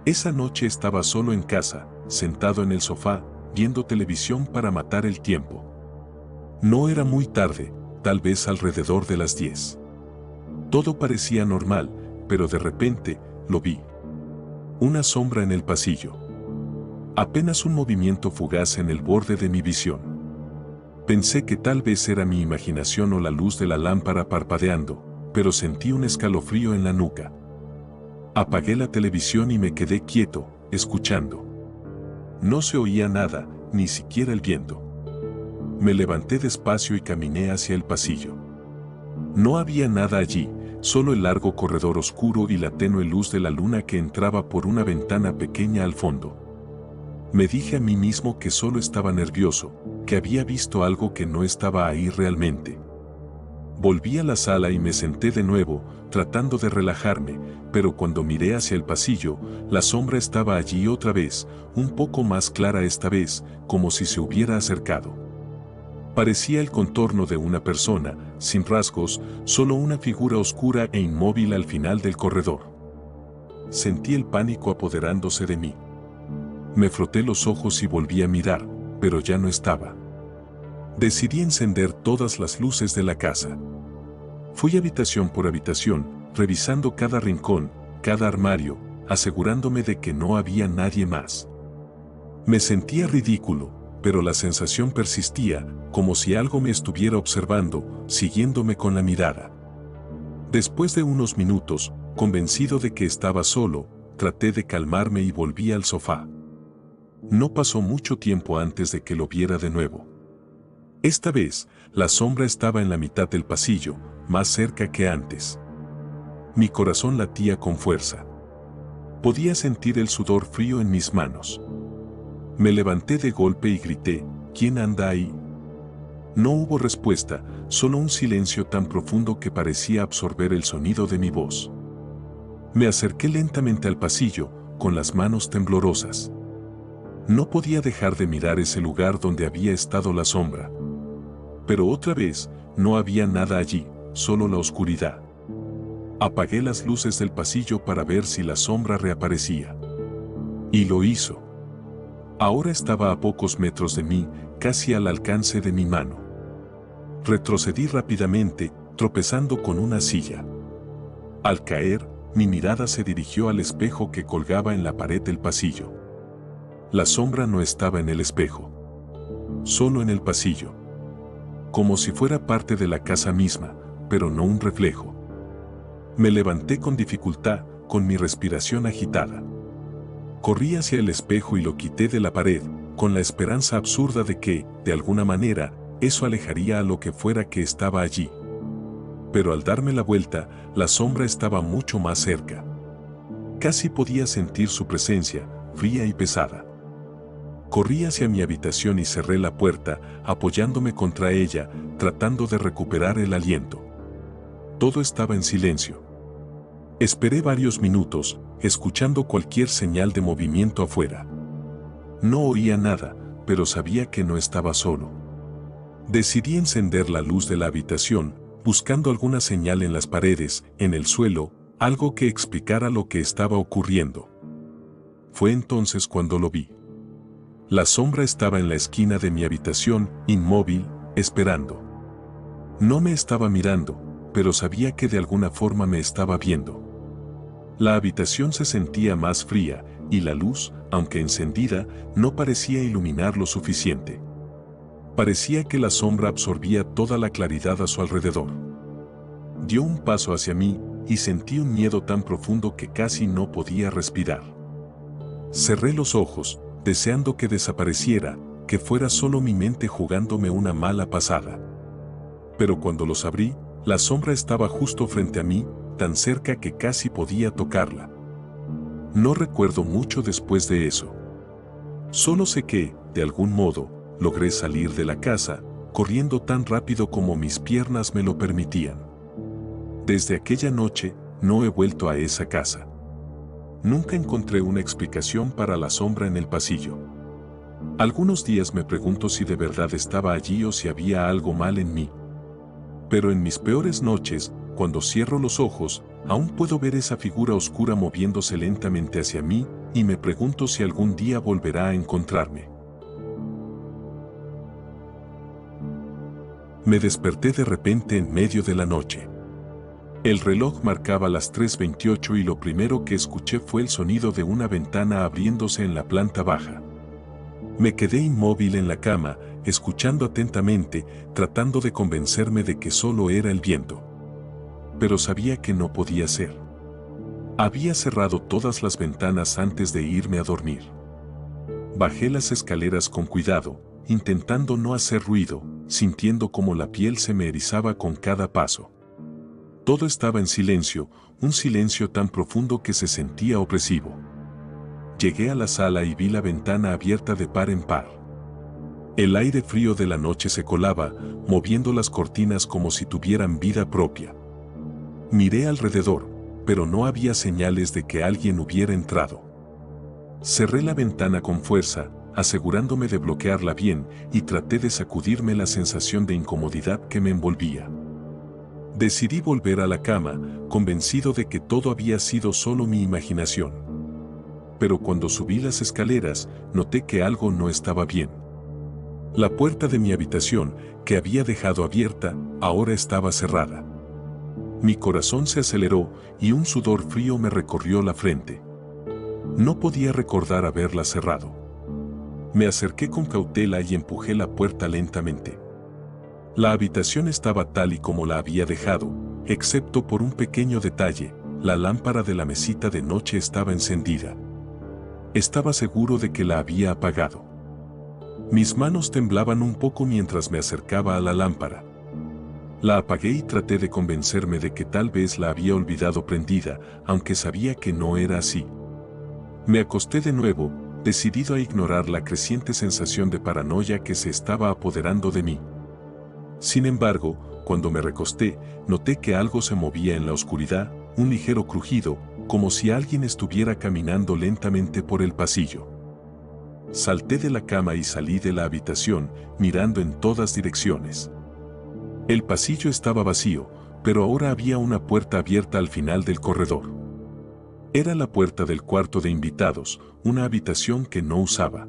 Esa noche estaba solo en casa, sentado en el sofá, viendo televisión para matar el tiempo. No era muy tarde, tal vez alrededor de las 10. Todo parecía normal, pero de repente, lo vi. Una sombra en el pasillo. Apenas un movimiento fugaz en el borde de mi visión. Pensé que tal vez era mi imaginación o la luz de la lámpara parpadeando, pero sentí un escalofrío en la nuca. Apagué la televisión y me quedé quieto, escuchando. No se oía nada, ni siquiera el viento. Me levanté despacio y caminé hacia el pasillo. No había nada allí, solo el largo corredor oscuro y la tenue luz de la luna que entraba por una ventana pequeña al fondo. Me dije a mí mismo que solo estaba nervioso, que había visto algo que no estaba ahí realmente. Volví a la sala y me senté de nuevo, tratando de relajarme, pero cuando miré hacia el pasillo, la sombra estaba allí otra vez, un poco más clara esta vez, como si se hubiera acercado. Parecía el contorno de una persona, sin rasgos, solo una figura oscura e inmóvil al final del corredor. Sentí el pánico apoderándose de mí. Me froté los ojos y volví a mirar, pero ya no estaba. Decidí encender todas las luces de la casa. Fui habitación por habitación, revisando cada rincón, cada armario, asegurándome de que no había nadie más. Me sentía ridículo, pero la sensación persistía, como si algo me estuviera observando, siguiéndome con la mirada. Después de unos minutos, convencido de que estaba solo, traté de calmarme y volví al sofá. No pasó mucho tiempo antes de que lo viera de nuevo. Esta vez, la sombra estaba en la mitad del pasillo, más cerca que antes. Mi corazón latía con fuerza. Podía sentir el sudor frío en mis manos. Me levanté de golpe y grité, ¿quién anda ahí? No hubo respuesta, solo un silencio tan profundo que parecía absorber el sonido de mi voz. Me acerqué lentamente al pasillo, con las manos temblorosas. No podía dejar de mirar ese lugar donde había estado la sombra. Pero otra vez, no había nada allí, solo la oscuridad. Apagué las luces del pasillo para ver si la sombra reaparecía. Y lo hizo. Ahora estaba a pocos metros de mí, casi al alcance de mi mano. Retrocedí rápidamente, tropezando con una silla. Al caer, mi mirada se dirigió al espejo que colgaba en la pared del pasillo. La sombra no estaba en el espejo, solo en el pasillo. Como si fuera parte de la casa misma, pero no un reflejo. Me levanté con dificultad, con mi respiración agitada. Corrí hacia el espejo y lo quité de la pared, con la esperanza absurda de que, de alguna manera, eso alejaría a lo que fuera que estaba allí. Pero al darme la vuelta, la sombra estaba mucho más cerca. Casi podía sentir su presencia, fría y pesada. Corrí hacia mi habitación y cerré la puerta, apoyándome contra ella, tratando de recuperar el aliento. Todo estaba en silencio. Esperé varios minutos, escuchando cualquier señal de movimiento afuera. No oía nada, pero sabía que no estaba solo. Decidí encender la luz de la habitación, buscando alguna señal en las paredes, en el suelo, algo que explicara lo que estaba ocurriendo. Fue entonces cuando lo vi. La sombra estaba en la esquina de mi habitación, inmóvil, esperando. No me estaba mirando, pero sabía que de alguna forma me estaba viendo. La habitación se sentía más fría, y la luz, aunque encendida, no parecía iluminar lo suficiente. Parecía que la sombra absorbía toda la claridad a su alrededor. Dio un paso hacia mí, y sentí un miedo tan profundo que casi no podía respirar. Cerré los ojos, deseando que desapareciera, que fuera solo mi mente jugándome una mala pasada. Pero cuando los abrí, la sombra estaba justo frente a mí, tan cerca que casi podía tocarla. No recuerdo mucho después de eso. Solo sé que, de algún modo, logré salir de la casa, corriendo tan rápido como mis piernas me lo permitían. Desde aquella noche, no he vuelto a esa casa. Nunca encontré una explicación para la sombra en el pasillo. Algunos días me pregunto si de verdad estaba allí o si había algo mal en mí. Pero en mis peores noches, cuando cierro los ojos, aún puedo ver esa figura oscura moviéndose lentamente hacia mí, y me pregunto si algún día volverá a encontrarme. Me desperté de repente en medio de la noche. El reloj marcaba las 3:28 y lo primero que escuché fue el sonido de una ventana abriéndose en la planta baja. Me quedé inmóvil en la cama, escuchando atentamente, tratando de convencerme de que solo era el viento. Pero sabía que no podía ser. Había cerrado todas las ventanas antes de irme a dormir. Bajé las escaleras con cuidado, intentando no hacer ruido, sintiendo como la piel se me erizaba con cada paso. Todo estaba en silencio, un silencio tan profundo que se sentía opresivo. Llegué a la sala y vi la ventana abierta de par en par. El aire frío de la noche se colaba, moviendo las cortinas como si tuvieran vida propia. Miré alrededor, pero no había señales de que alguien hubiera entrado. Cerré la ventana con fuerza, asegurándome de bloquearla bien, y traté de sacudirme la sensación de incomodidad que me envolvía. Decidí volver a la cama, convencido de que todo había sido solo mi imaginación. Pero cuando subí las escaleras, noté que algo no estaba bien. La puerta de mi habitación, que había dejado abierta, ahora estaba cerrada. Mi corazón se aceleró y un sudor frío me recorrió la frente. No podía recordar haberla cerrado. Me acerqué con cautela y empujé la puerta lentamente. La habitación estaba tal y como la había dejado, excepto por un pequeño detalle: la lámpara de la mesita de noche estaba encendida. Estaba seguro de que la había apagado. Mis manos temblaban un poco mientras me acercaba a la lámpara. La apagué y traté de convencerme de que tal vez la había olvidado prendida, aunque sabía que no era así. Me acosté de nuevo, decidido a ignorar la creciente sensación de paranoia que se estaba apoderando de mí. Sin embargo, cuando me recosté, noté que algo se movía en la oscuridad, un ligero crujido, como si alguien estuviera caminando lentamente por el pasillo. Salté de la cama y salí de la habitación, mirando en todas direcciones. El pasillo estaba vacío, pero ahora había una puerta abierta al final del corredor. Era la puerta del cuarto de invitados, una habitación que no usaba.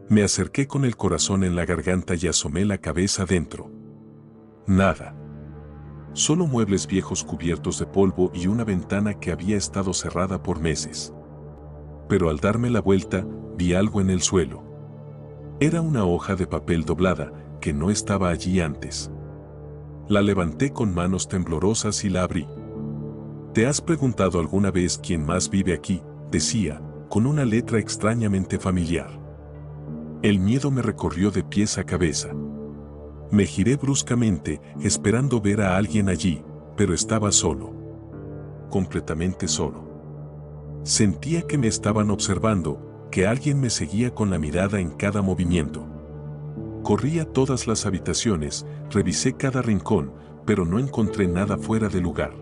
Me acerqué con el corazón en la garganta y asomé la cabeza dentro. Nada. Solo muebles viejos cubiertos de polvo y una ventana que había estado cerrada por meses. Pero al darme la vuelta, vi algo en el suelo. Era una hoja de papel doblada, que no estaba allí antes. La levanté con manos temblorosas y la abrí. ¿Te has preguntado alguna vez quién más vive aquí?, decía, con una letra extrañamente familiar. El miedo me recorrió de pies a cabeza. Me giré bruscamente, esperando ver a alguien allí, pero estaba solo. Completamente solo. Sentía que me estaban observando, que alguien me seguía con la mirada en cada movimiento. Corrí a todas las habitaciones, revisé cada rincón, pero no encontré nada fuera de lugar.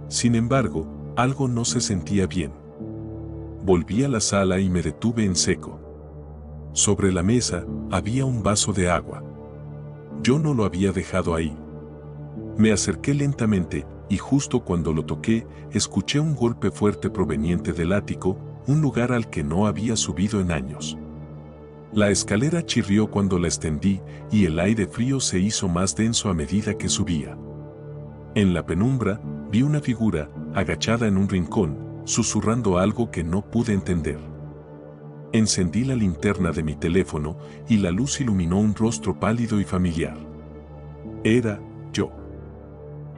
Sin embargo, algo no se sentía bien. Volví a la sala y me detuve en seco. Sobre la mesa había un vaso de agua. Yo no lo había dejado ahí. Me acerqué lentamente y justo cuando lo toqué, escuché un golpe fuerte proveniente del ático, un lugar al que no había subido en años. La escalera chirrió cuando la extendí y el aire frío se hizo más denso a medida que subía. En la penumbra, vi una figura, agachada en un rincón, susurrando algo que no pude entender. Encendí la linterna de mi teléfono y la luz iluminó un rostro pálido y familiar. Era yo.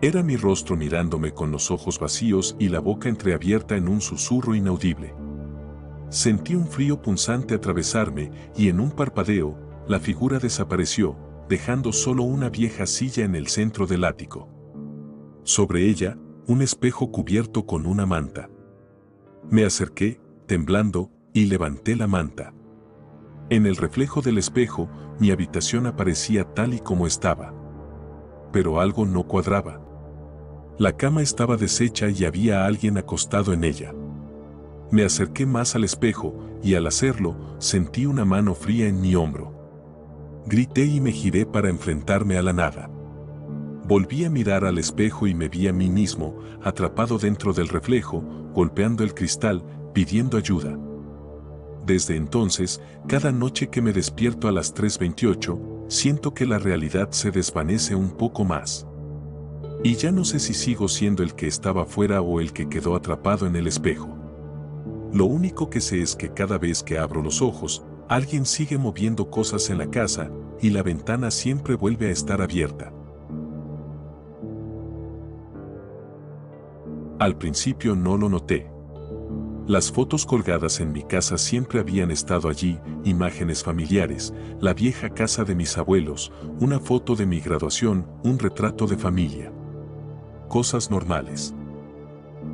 Era mi rostro mirándome con los ojos vacíos y la boca entreabierta en un susurro inaudible. Sentí un frío punzante atravesarme y en un parpadeo, la figura desapareció, dejando solo una vieja silla en el centro del ático. Sobre ella, un espejo cubierto con una manta. Me acerqué, temblando, y levanté la manta. En el reflejo del espejo, mi habitación aparecía tal y como estaba. Pero algo no cuadraba. La cama estaba deshecha y había alguien acostado en ella. Me acerqué más al espejo, y al hacerlo, sentí una mano fría en mi hombro. Grité y me giré para enfrentarme a la nada. Volví a mirar al espejo y me vi a mí mismo, atrapado dentro del reflejo, golpeando el cristal, pidiendo ayuda. Desde entonces, cada noche que me despierto a las 3:28, siento que la realidad se desvanece un poco más. Y ya no sé si sigo siendo el que estaba fuera o el que quedó atrapado en el espejo. Lo único que sé es que cada vez que abro los ojos, alguien sigue moviendo cosas en la casa y la ventana siempre vuelve a estar abierta. Al principio no lo noté. Las fotos colgadas en mi casa siempre habían estado allí, imágenes familiares, la vieja casa de mis abuelos, una foto de mi graduación, un retrato de familia. Cosas normales.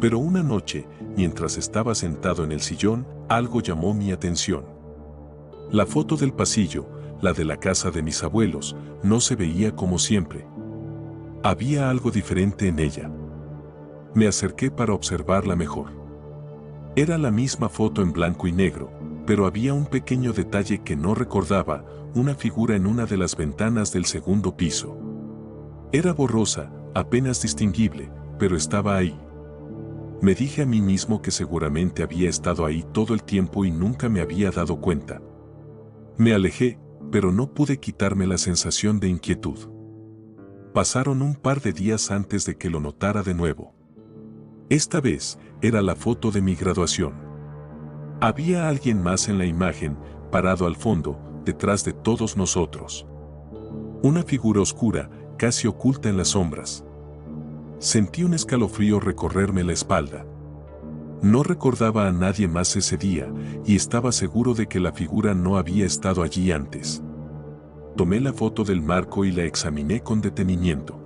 Pero una noche, mientras estaba sentado en el sillón, algo llamó mi atención. La foto del pasillo, la de la casa de mis abuelos, no se veía como siempre. Había algo diferente en ella. Me acerqué para observarla mejor. Era la misma foto en blanco y negro, pero había un pequeño detalle que no recordaba, una figura en una de las ventanas del segundo piso. Era borrosa, apenas distinguible, pero estaba ahí. Me dije a mí mismo que seguramente había estado ahí todo el tiempo y nunca me había dado cuenta. Me alejé, pero no pude quitarme la sensación de inquietud. Pasaron un par de días antes de que lo notara de nuevo. Esta vez, era la foto de mi graduación. Había alguien más en la imagen, parado al fondo, detrás de todos nosotros. Una figura oscura, casi oculta en las sombras. Sentí un escalofrío recorrerme la espalda. No recordaba a nadie más ese día, y estaba seguro de que la figura no había estado allí antes. Tomé la foto del marco y la examiné con detenimiento.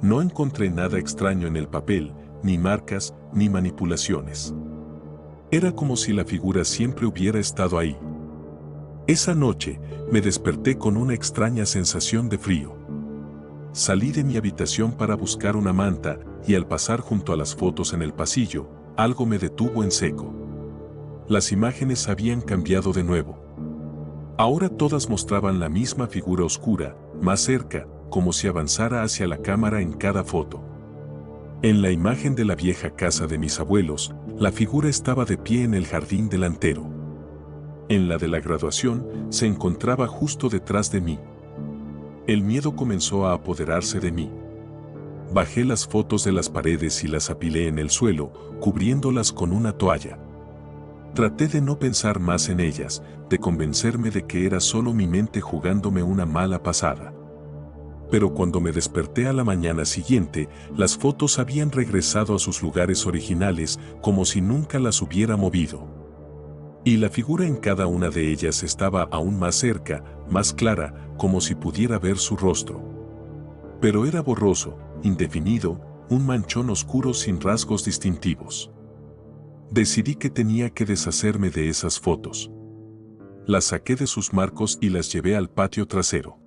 No encontré nada extraño en el papel, ni marcas, ni manipulaciones. Era como si la figura siempre hubiera estado ahí. Esa noche, me desperté con una extraña sensación de frío. Salí de mi habitación para buscar una manta, y al pasar junto a las fotos en el pasillo, algo me detuvo en seco. Las imágenes habían cambiado de nuevo. Ahora todas mostraban la misma figura oscura, más cerca, como si avanzara hacia la cámara en cada foto. En la imagen de la vieja casa de mis abuelos, la figura estaba de pie en el jardín delantero. En la de la graduación, se encontraba justo detrás de mí. El miedo comenzó a apoderarse de mí. Bajé las fotos de las paredes y las apilé en el suelo, cubriéndolas con una toalla. Traté de no pensar más en ellas, de convencerme de que era solo mi mente jugándome una mala pasada. Pero cuando me desperté a la mañana siguiente, las fotos habían regresado a sus lugares originales, como si nunca las hubiera movido. Y la figura en cada una de ellas estaba aún más cerca, más clara, como si pudiera ver su rostro. Pero era borroso, indefinido, un manchón oscuro sin rasgos distintivos. Decidí que tenía que deshacerme de esas fotos. Las saqué de sus marcos y las llevé al patio trasero.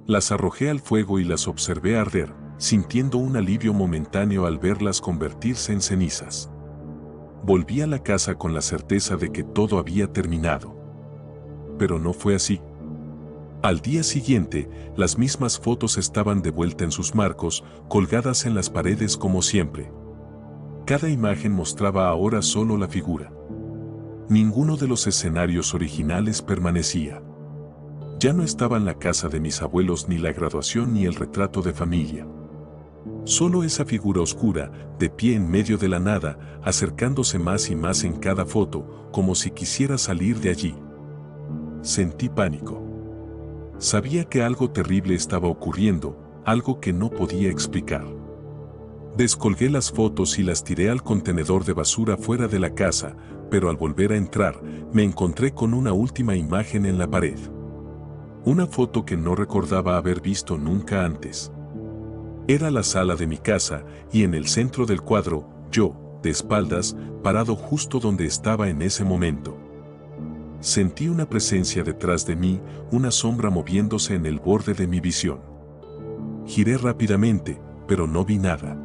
Las arrojé al fuego y las observé arder, sintiendo un alivio momentáneo al verlas convertirse en cenizas. Volví a la casa con la certeza de que todo había terminado. Pero no fue así. Al día siguiente, las mismas fotos estaban de vuelta en sus marcos, colgadas en las paredes como siempre. Cada imagen mostraba ahora solo la figura. Ninguno de los escenarios originales permanecía. Ya no estaba en la casa de mis abuelos ni la graduación ni el retrato de familia. Solo esa figura oscura, de pie en medio de la nada, acercándose más y más en cada foto, como si quisiera salir de allí. Sentí pánico. Sabía que algo terrible estaba ocurriendo, algo que no podía explicar. Descolgué las fotos y las tiré al contenedor de basura fuera de la casa, pero al volver a entrar, me encontré con una última imagen en la pared. Una foto que no recordaba haber visto nunca antes. Era la sala de mi casa, y en el centro del cuadro, yo, de espaldas, parado justo donde estaba en ese momento. Sentí una presencia detrás de mí, una sombra moviéndose en el borde de mi visión. Giré rápidamente, pero no vi nada.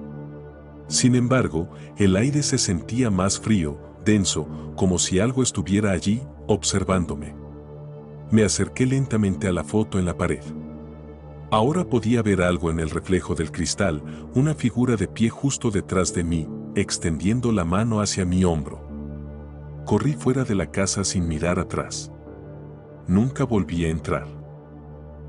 Sin embargo, el aire se sentía más frío, denso, como si algo estuviera allí, observándome. Me acerqué lentamente a la foto en la pared. Ahora podía ver algo en el reflejo del cristal, una figura de pie justo detrás de mí, extendiendo la mano hacia mi hombro. Corrí fuera de la casa sin mirar atrás. Nunca volví a entrar.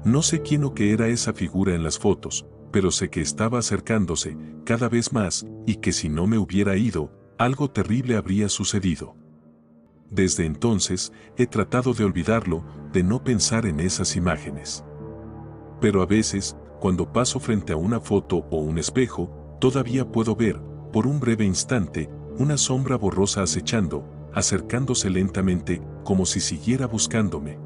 No sé quién o qué era esa figura en las fotos, pero sé que estaba acercándose cada vez más y que si no me hubiera ido, algo terrible habría sucedido. Desde entonces, he tratado de olvidarlo, de no pensar en esas imágenes. Pero a veces, cuando paso frente a una foto o un espejo, todavía puedo ver, por un breve instante, una sombra borrosa acechando, acercándose lentamente, como si siguiera buscándome.